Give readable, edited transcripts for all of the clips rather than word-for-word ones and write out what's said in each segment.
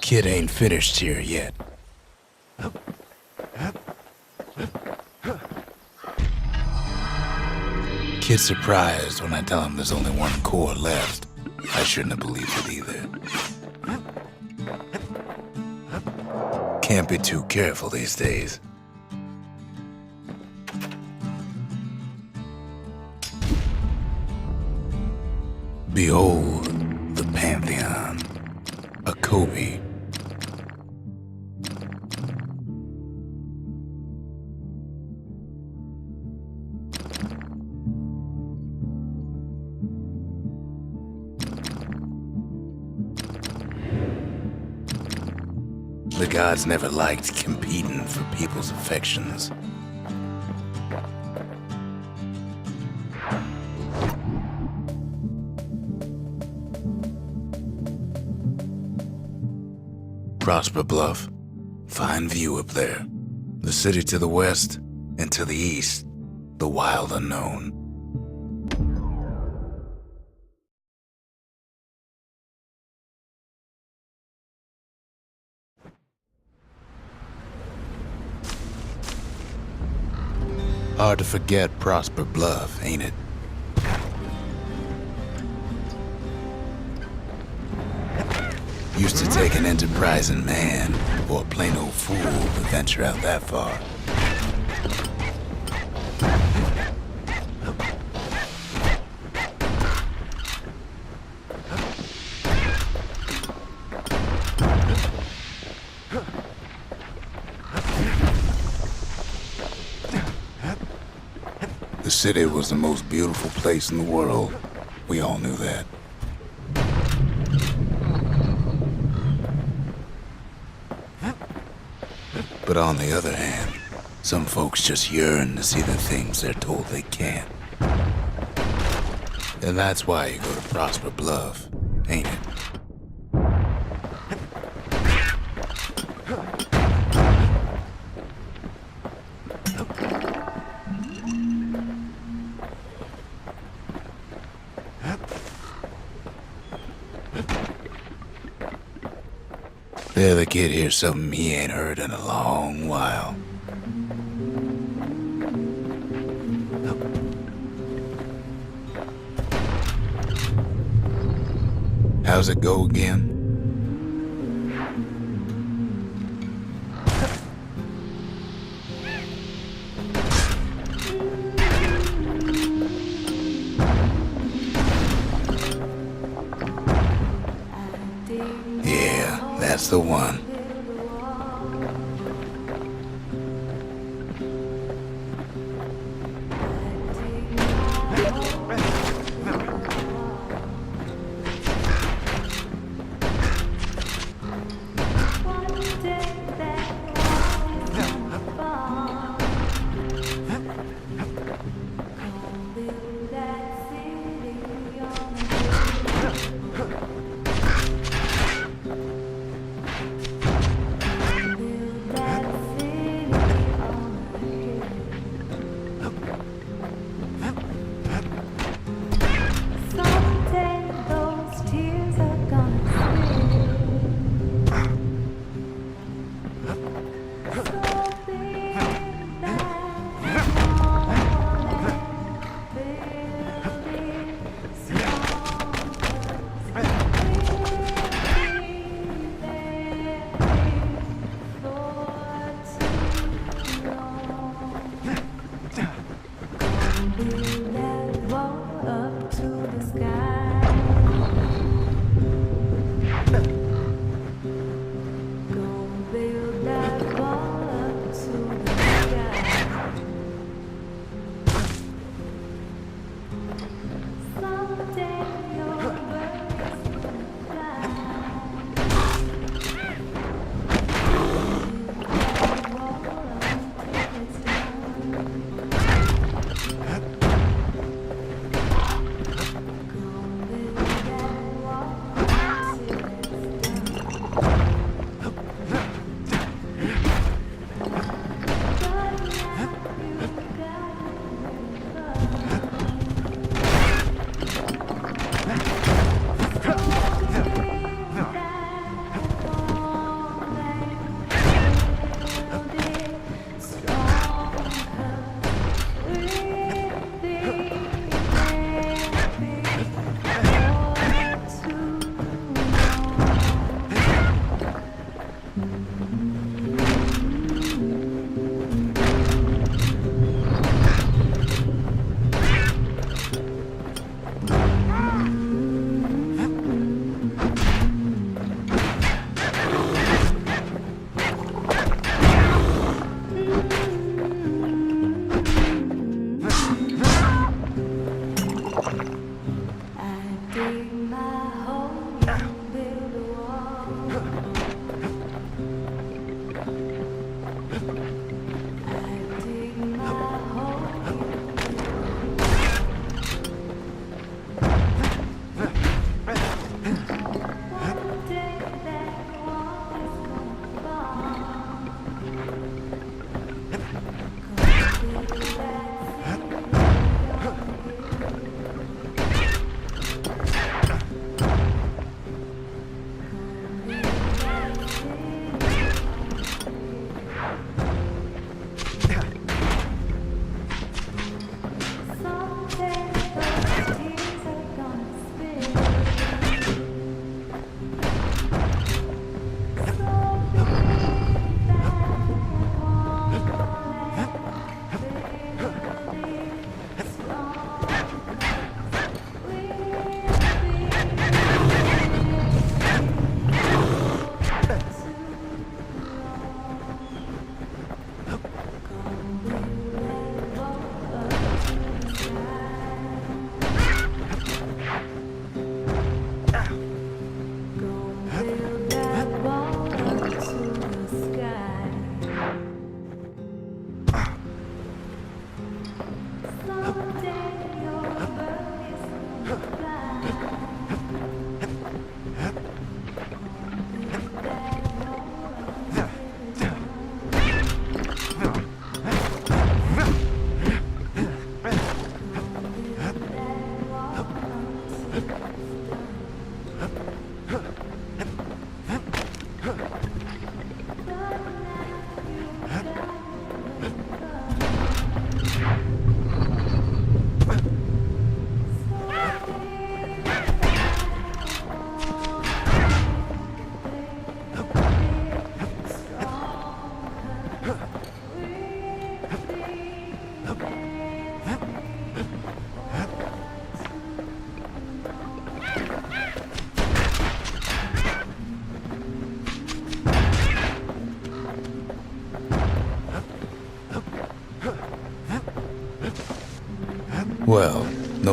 Kid ain't finished here yet. Kid's surprised when I tell him there's only one core left. I shouldn't have believed it either. Can't be too careful these days. Behold, the Pantheon. A Kobe. The gods never liked competing for people's affections. Prosper Bluff. Fine view up there. The city to the west, and to the east, the wild unknown. Hard to forget Prosper Bluff, ain't it? Used to take an enterprising man or a plain old fool to venture out that far. The city was the most beautiful place in the world. We all knew that. But on the other hand, some folks just yearn to see the things they're told they can't. And that's why you go to Prosper Bluff, ain't it? The other kid hears something he ain't heard in a long while. How's it go again? Yeah, that's the one.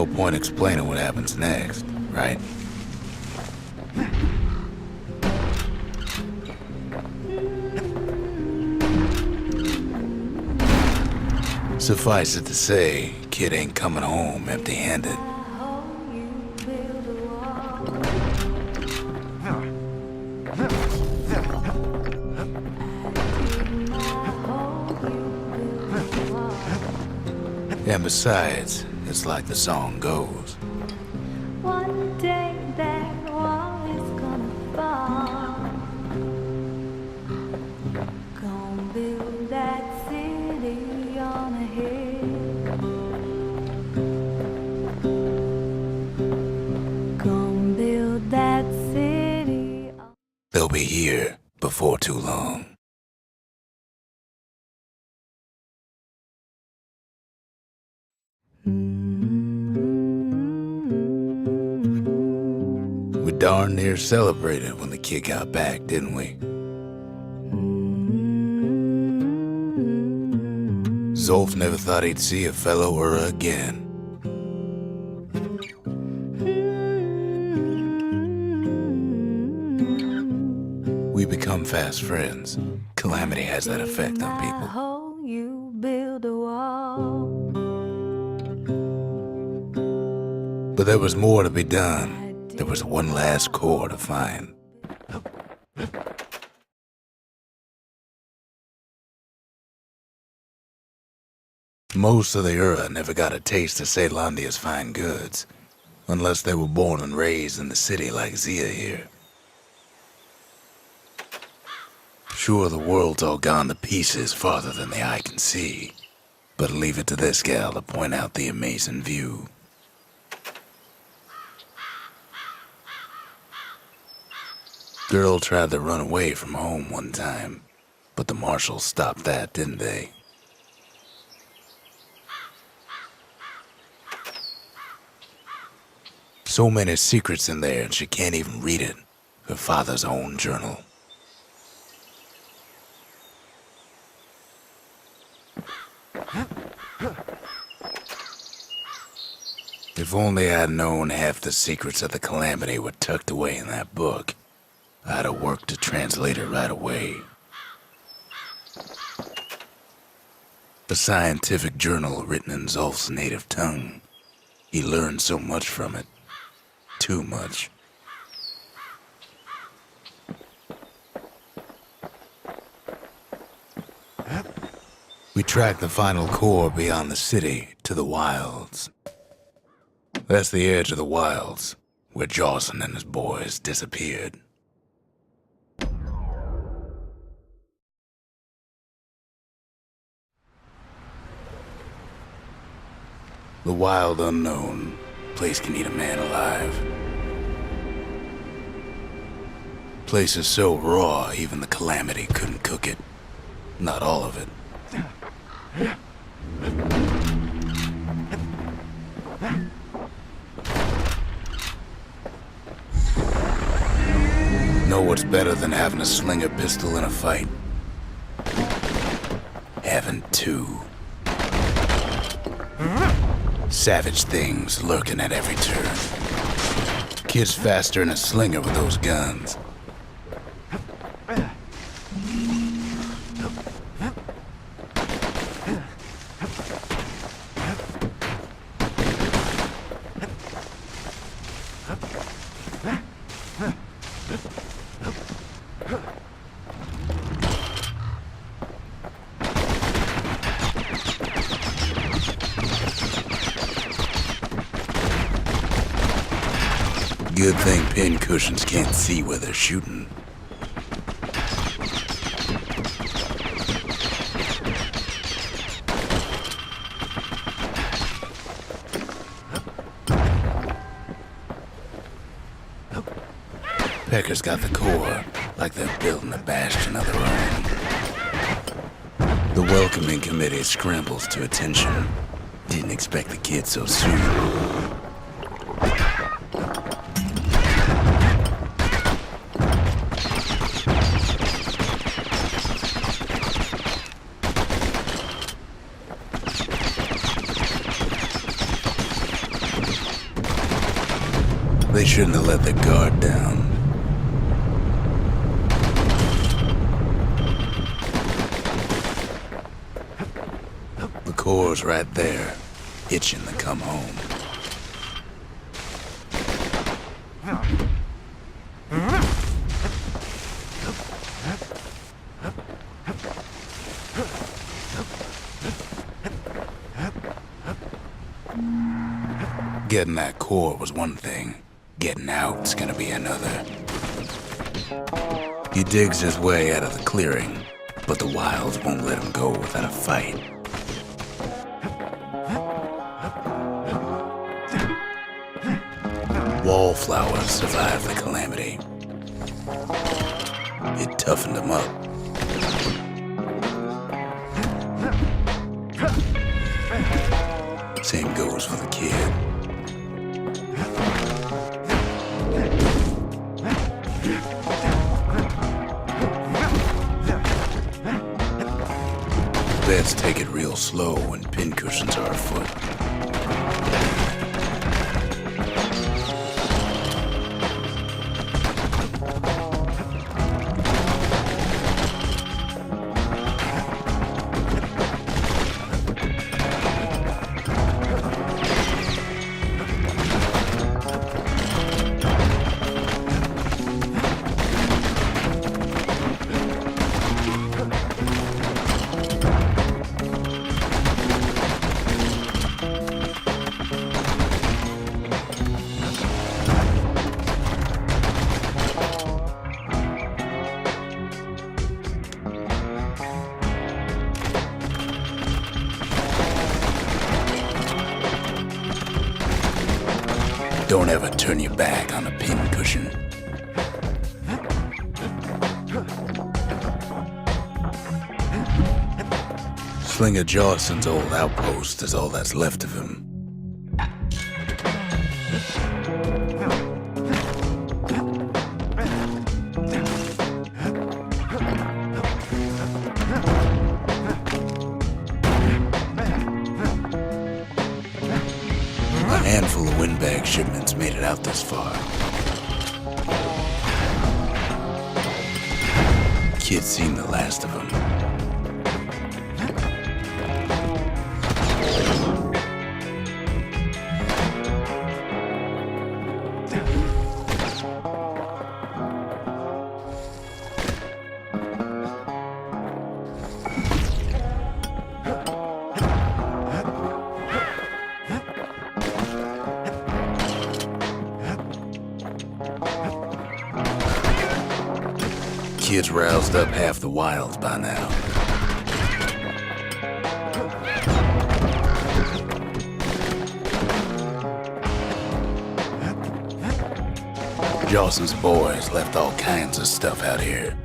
no point explaining what happens next, right? Suffice it to say, kid ain't coming home empty-handed. And besides, it's like the song goes. One day that wall is gonna fall. Gonna build that city on a hill. Gonna build that city. They'll be here before too long. We darn near celebrated when the kid got back, didn't we? Zolf never thought he'd see a fellow Ura again. We become fast friends. Calamity has that effect on people. You build a wall. But there was more to be done. There was one last core to find. Most of the Ura never got a taste of Caelondia's fine goods, unless they were born and raised in the city like Zia here. Sure, the world's all gone to pieces farther than the eye can see, but leave it to this gal to point out the amazing view. Girl tried to run away from home one time, but the marshals stopped that, didn't they? So many secrets in there, and she can't even read it. Her father's own journal. If only I'd known half the secrets of the Calamity were tucked away in that book, I'd have worked to translate it right away. A scientific journal written in Zolf's native tongue. He learned so much from it. Too much. We tracked the final core beyond the city to the wilds. That's the edge of the wilds, where Jawson and his boys disappeared. The wild unknown. Place can eat a man alive. Place is so raw, even the Calamity couldn't cook it. Not all of it. Know what's better than having a slinger pistol in a fight? Having two. Savage things lurking at every turn. Kids faster than a slinger with those guns. Good thing pincushions can't see where they're shooting. Pecker's got the core, like they're building a bastion of their own. The welcoming committee scrambles to attention. Didn't expect the kid so soon. Shouldn't have let the guard down. The core's right there, itching to come home. Getting that core was one thing. Getting out's gonna be another. He digs his way out of the clearing, but the wilds won't let him go without a fight. Wallflowers survived the calamity. It toughened him up. Same goes for the kid. Let's take it real slow when pincushions are afoot. Don't ever turn your back on a pincushion. Slinger Jawson's old outpost is all that's left of him. A handful of windbag shipments made it out this far. Kid's seen the last of them. Kid's roused up half the wilds by now. Jawson's boys left all kinds of stuff out here.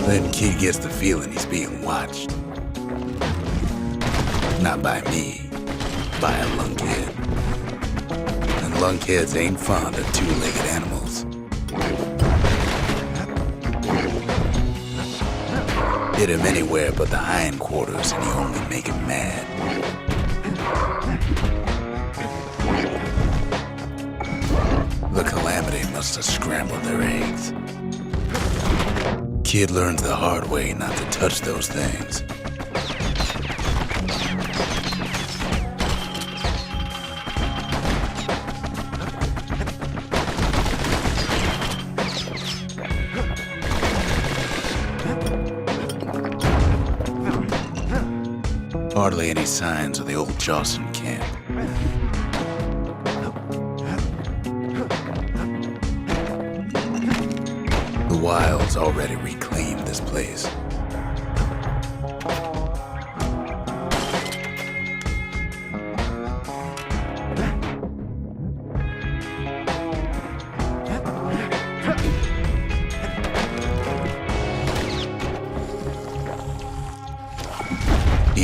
Then Kid gets the feeling he's being watched. Not by me, by a lunkhead. And lunkheads ain't fond of two-legged animals. Hit him anywhere but the hindquarters and he only make him mad. The calamity must have scrambled their eggs. Kid learns the hard way not to touch those things. Hardly any signs of the old Jawson camp. The wilds already reclaimed this place.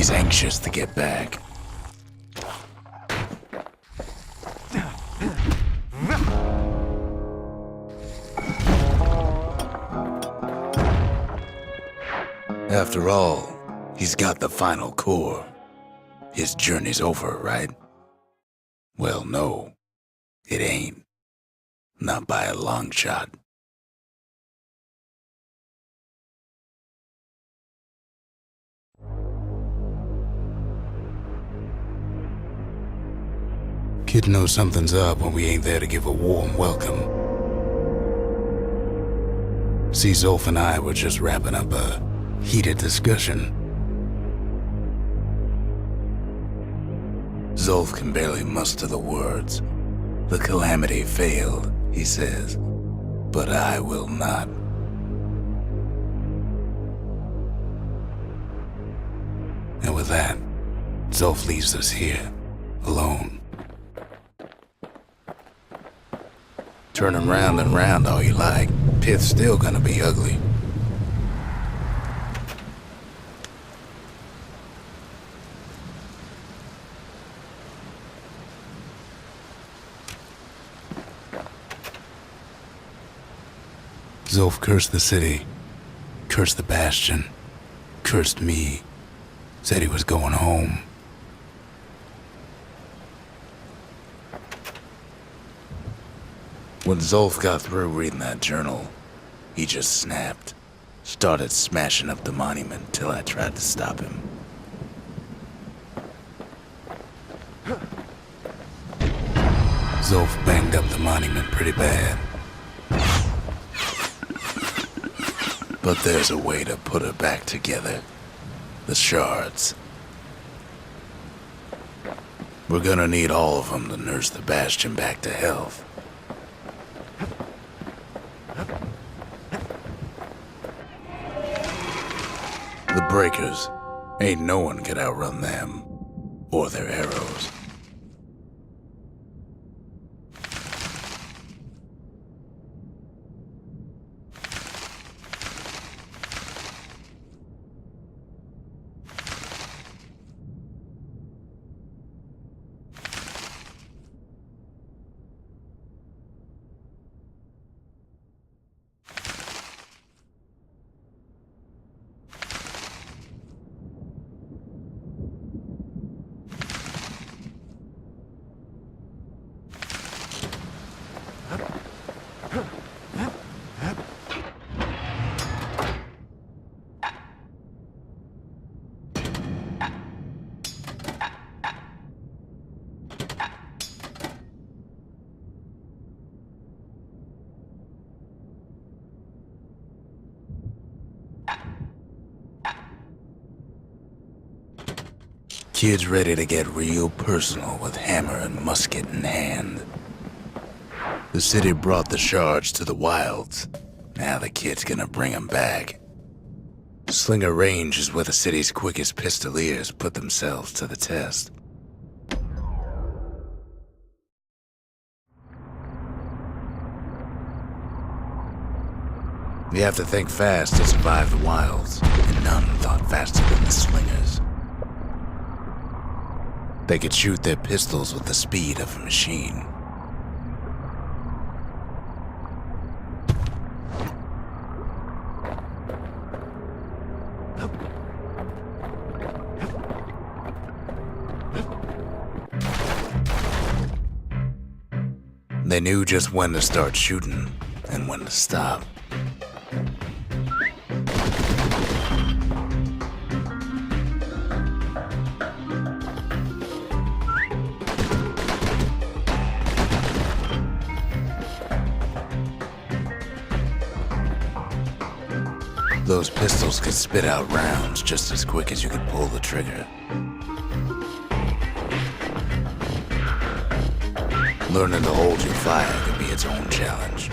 He's anxious to get back. After all, he's got the final core. His journey's over, right? Well, no, it ain't. Not by a long shot. Kid knows something's up when we ain't there to give a warm welcome. See, Zolf and I were just wrapping up a heated discussion. Zolf can barely muster the words. The calamity failed, he says, but I will not. And with that, Zolf leaves us here, alone. Turn him round and round all you like, Pith's still gonna be ugly. Zolf cursed the city, cursed the Bastion, cursed me, said he was going home. When Zolf got through reading that journal, he just snapped, started smashing up the monument till I tried to stop him. Zolf banged up the monument pretty bad. But there's a way to put her back together. The shards. We're gonna need all of them to nurse the Bastion back to health. The breakers. Ain't no one could outrun them. Or their arrows. Kid's ready to get real personal with hammer and musket in hand. The city brought the shards to the wilds. Now the kid's gonna bring 'em back. Slinger Range is where the city's quickest pistoliers put themselves to the test. You have to think fast to survive the wilds, and none thought faster than the Slingers. They could shoot their pistols with the speed of a machine. They knew just when to start shooting and when to stop. Those pistols could spit out rounds just as quick as you could pull the trigger. Learning to hold your fire could be its own challenge.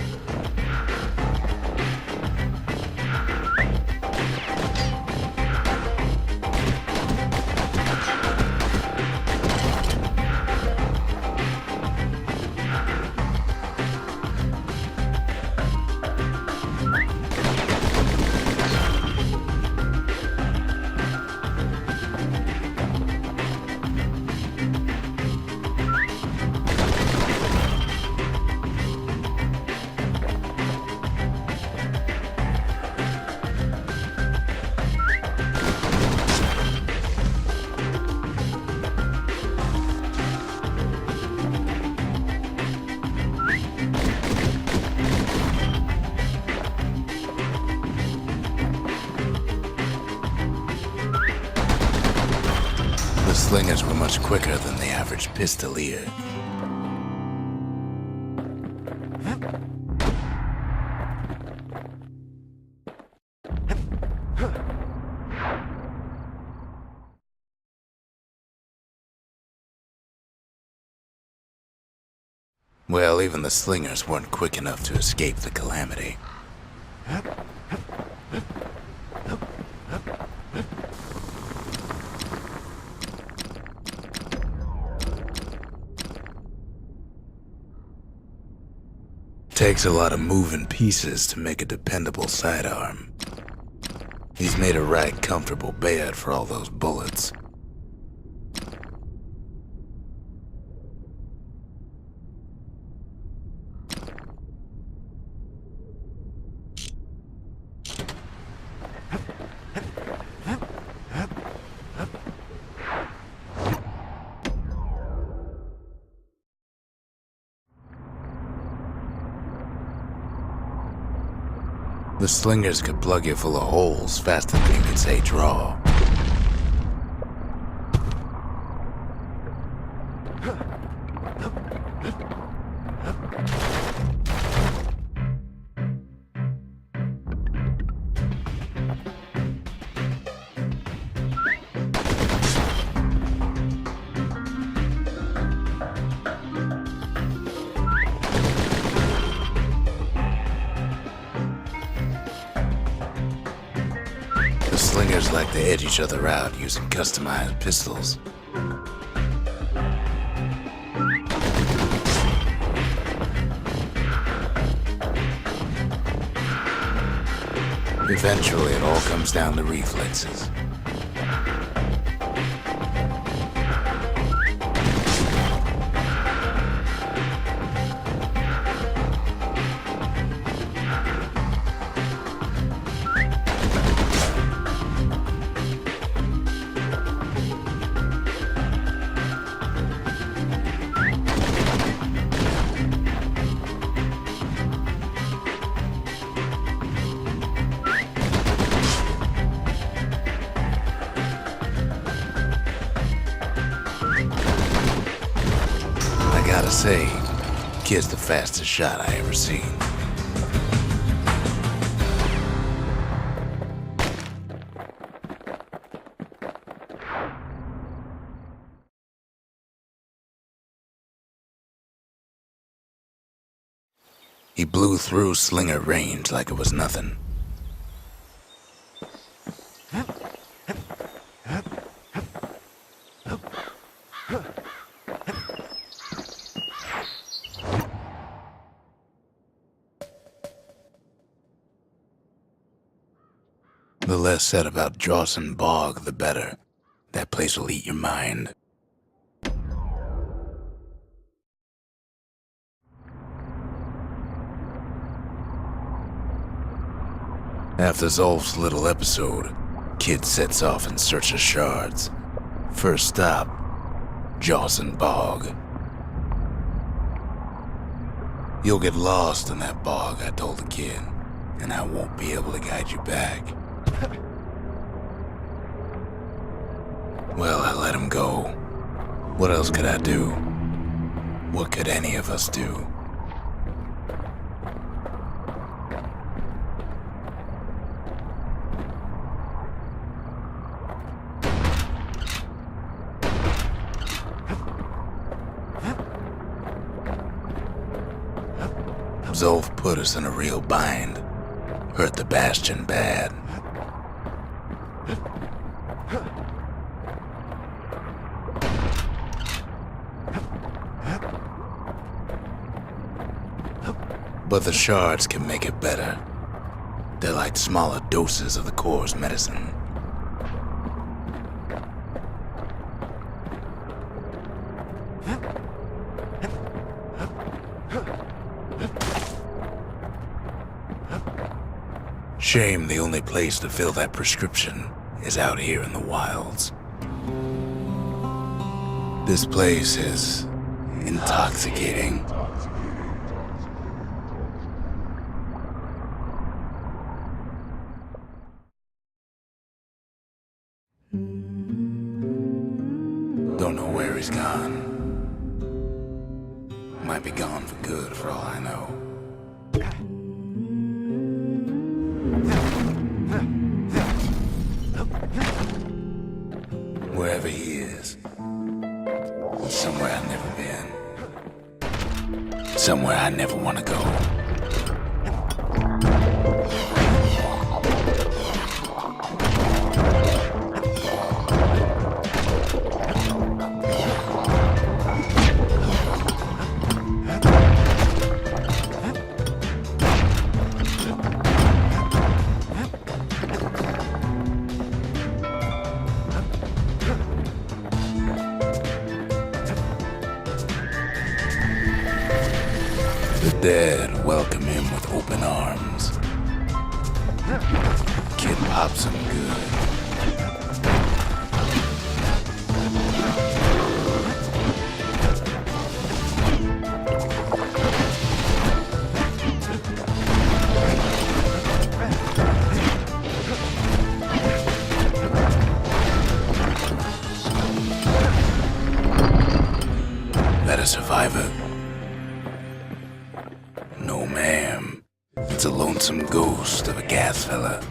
slingers were much quicker than the average pistolier. Well, even the slingers weren't quick enough to escape the calamity. Takes a lot of moving pieces to make a dependable sidearm. He's made a right comfortable bed for all those bullets. The slingers could plug you full of holes faster than you could say draw. Slingers like to edge each other out using customized pistols. Eventually, it all comes down to reflexes. Gotta say, kid's the fastest shot I ever seen. He blew through slinger range like it was nothing. The less said about Jawson Bog, the better. That place will eat your mind. After Zolf's little episode, Kid sets off in search of shards. First stop, Jawson Bog. You'll get lost in that bog, I told the kid, and I won't be able to guide you back. Well, I let him go. What else could I do? What could any of us do? Zolf put us in a real bind. Hurt the Bastion bad. But the shards can make it better. They're like smaller doses of the core's medicine. Shame the only place to fill that prescription is out here in the wilds. This place is intoxicating. Don't know where he's gone. Might be gone for good for all I know. Wherever he is, somewhere I've never been. Somewhere I never want to go. The dead welcome him with open arms. Kid pops him good. That a survivor? No, ma'am. It's a lonesome ghost of a gas fella.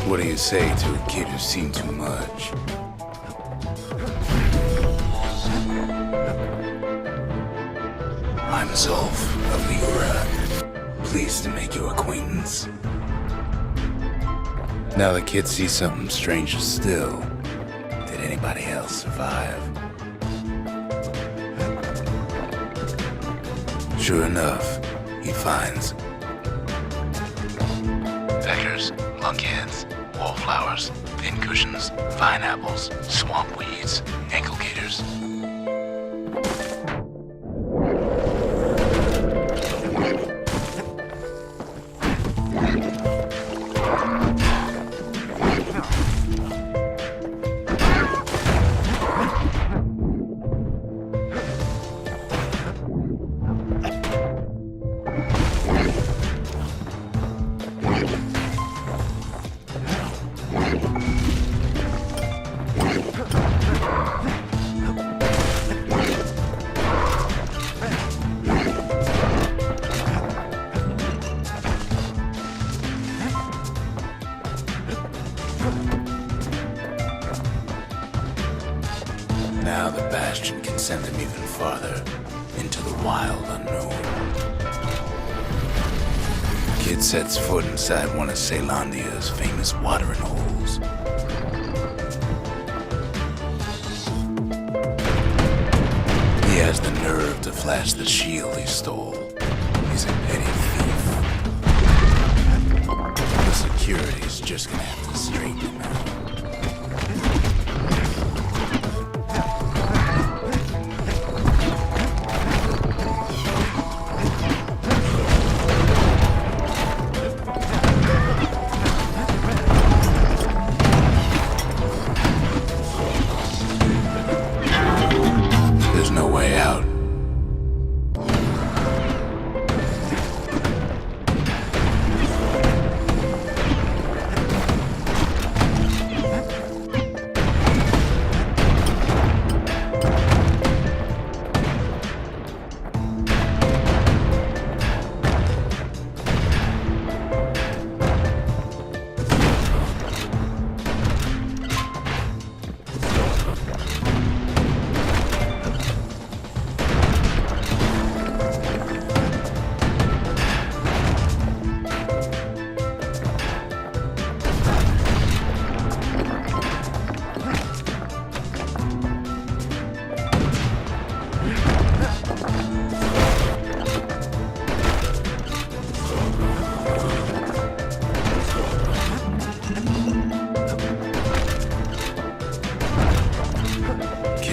What do you say to a kid who's seen too much? I'm Zolf of AFUERAS. Pleased to make your acquaintance. Now the kid sees something stranger still. Did anybody else survive? Sure enough, he finds peckers, lunkheads, wallflowers, pincushions, vine apples, swamp weeds, ankle gaiters. Now the Bastion can send him even farther into the wild unknown. Kid sets foot inside one of Ceylondia's famous watering holes. He has the nerve to flash the shield he stole. He's a petty thief. The security's just gonna have to straighten him out. There's no way out.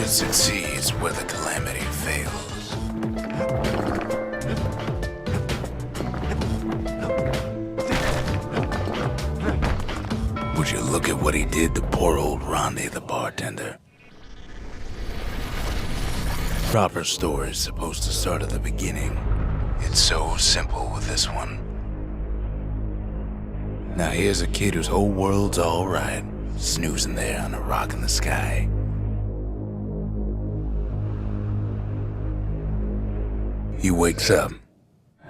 Succeeds where the calamity fails. Would you look at what he did to poor old Ronde, the bartender? Proper story's supposed to start at the beginning. It's so simple with this one. Now here's a kid whose whole world's alright, snoozing there on a rock in the sky. He wakes up.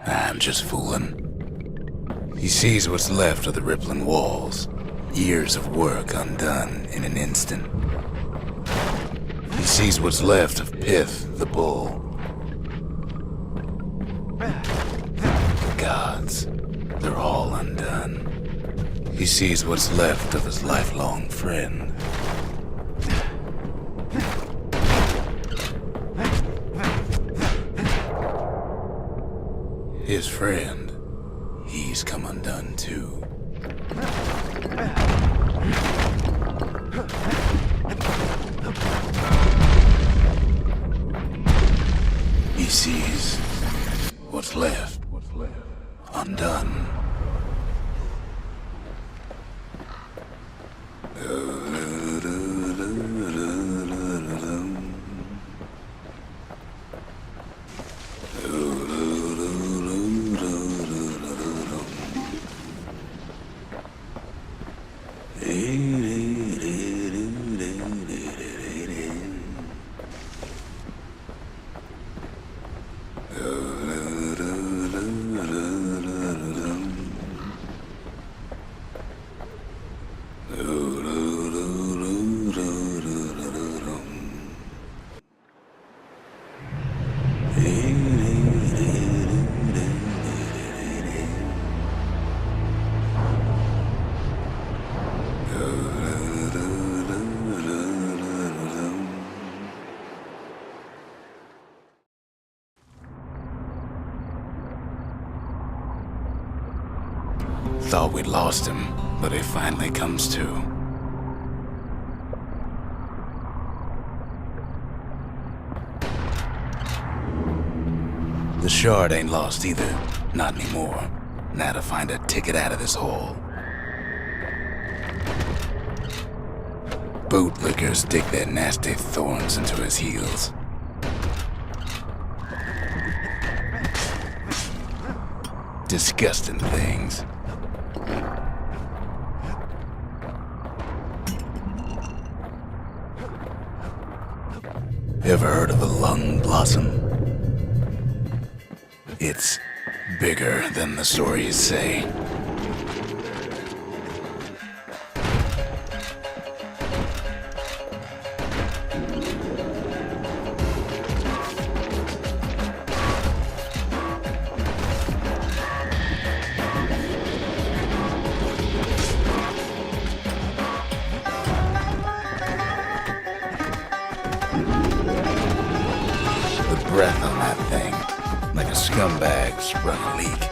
I'm just fooling. He sees what's left of the rippling walls. Years of work undone in an instant. He sees what's left of Pith, the bull. The gods, they're all undone. He sees what's left of his lifelong friend. His friend, he's come undone too. He sees what's left undone. Thought we'd lost him, but he finally comes to. The shard ain't lost either, not anymore. Now to find a ticket out of this hole. Bootlickers dig their nasty thorns into his heels. Disgusting things. Ever heard of a lung blossom? It's bigger than the stories say. Breath on that thing, like a scumbag sprung a leak.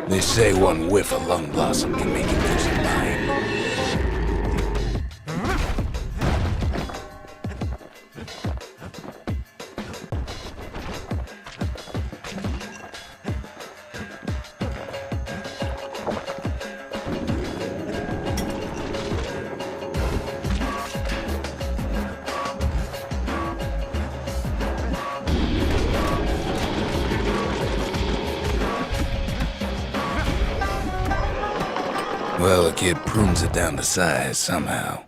They say one whiff of lung blossom can make you lose your mind. Well, the kid prunes it down to size somehow.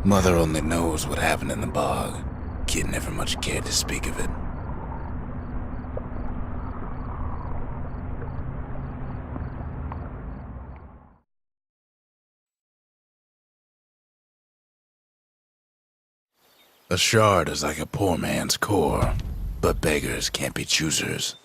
Mother only knows what happened in the bog. Kid never much cared to speak of it. A shard is like a poor man's core, but beggars can't be choosers.